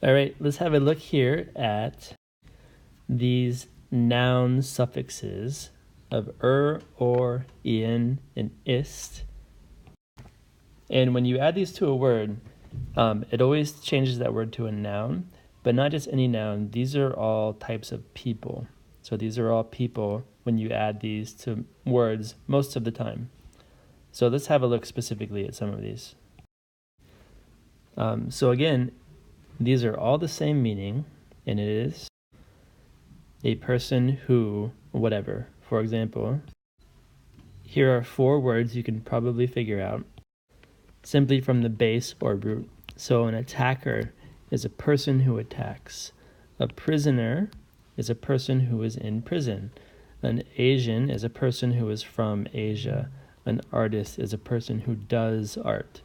All right, let's have a look here at these noun suffixes of or, in, and ist. And when you add these to a word, it always changes that word to a noun, but not just any noun. These are all types of people. So these are all people when you add these to words most of the time. So let's have a look specifically at some of these. So again, these are all the same meaning, and it is a person who, whatever. For example, here are 4 words you can probably figure out simply from the base or root. So an attacker is a person who attacks. A prisoner is a person who is in prison. An Asian is a person who is from Asia. An artist is a person who does art.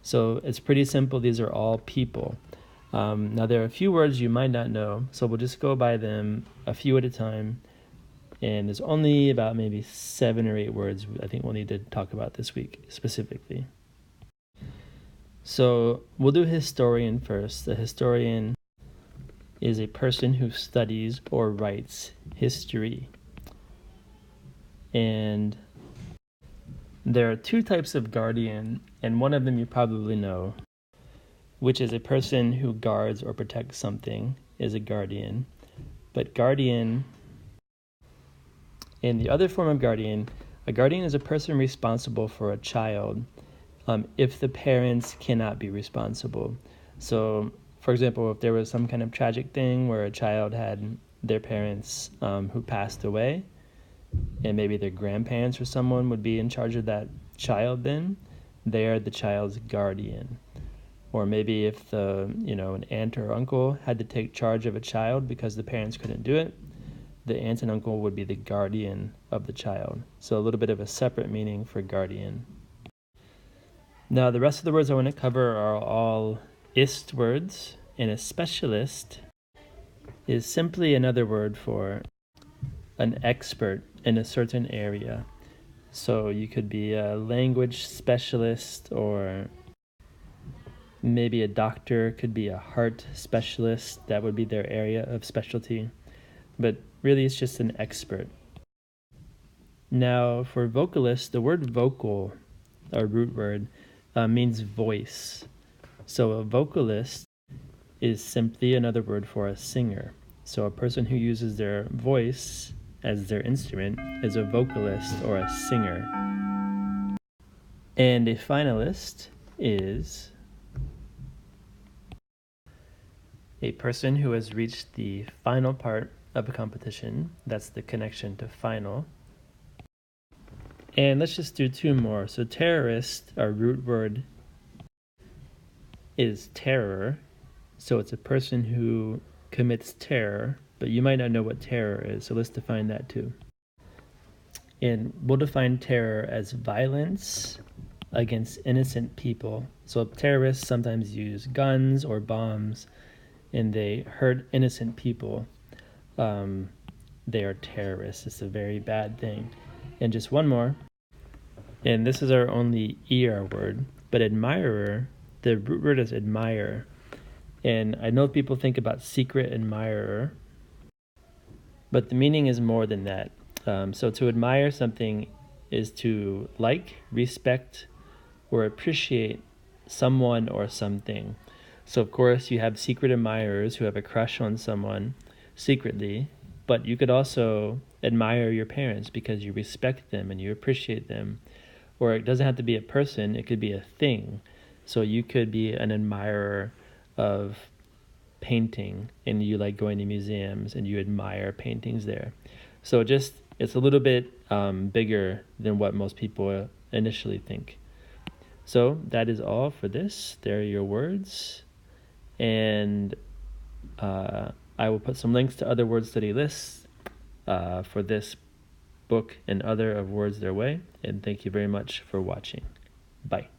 So it's pretty simple. These are all people. Now there are a few words you might not know, so we'll just go by them a few at a time. And there's only about maybe 7 or 8 words I think we'll need to talk about this week specifically. So we'll do historian first. The historian is a person who studies or writes history. And there are 2 types of guardian, and one of them you probably know, which is a person who guards or protects something is a guardian. But guardian, in the other form of guardian, a guardian is a person responsible for a child if the parents cannot be responsible. So, for example, if there was some kind of tragic thing where a child had their parents who passed away, and maybe their grandparents or someone would be in charge of that child then, they are the child's guardian. Or maybe if an aunt or uncle had to take charge of a child because the parents couldn't do it, the aunt and uncle would be the guardian of the child. So a little bit of a separate meaning for guardian. Now the rest of the words I want to cover are all ist words, and a specialist is simply another word for an expert in a certain area. So you could be a language specialist, or maybe a doctor could be a heart specialist. That would be their area of specialty. But really it's just an expert. Now for vocalist, the word vocal, a root word, means voice. So a vocalist is simply another word for a singer. So a person who uses their voice as their instrument is a vocalist or a singer. And a finalist is a person who has reached the final part of a competition. That's the connection to final. And let's just do 2 more. So terrorist, our root word is terror. So it's a person who commits terror, but you might not know what terror is, so let's define that too. And we'll define terror as violence against innocent people. So terrorists sometimes use guns or bombs, and they hurt innocent people. They are terrorists. It's a very bad thing. And just one more, and this is our only ER word, but admirer, the root word is admire. And I know people think about secret admirer, but the meaning is more than that. So to admire something is to like, respect, or appreciate someone or something. So of course you have secret admirers who have a crush on someone secretly, but you could also admire your parents because you respect them and you appreciate them. Or it doesn't have to be a person, it could be a thing. So you could be an admirer of painting and you like going to museums and you admire paintings there. So it's a little bit bigger than what most people initially think. So that is all for this. There are your words. And I will put some links to other word study lists for this book and other of Words Their Way. And thank you very much for watching. Bye.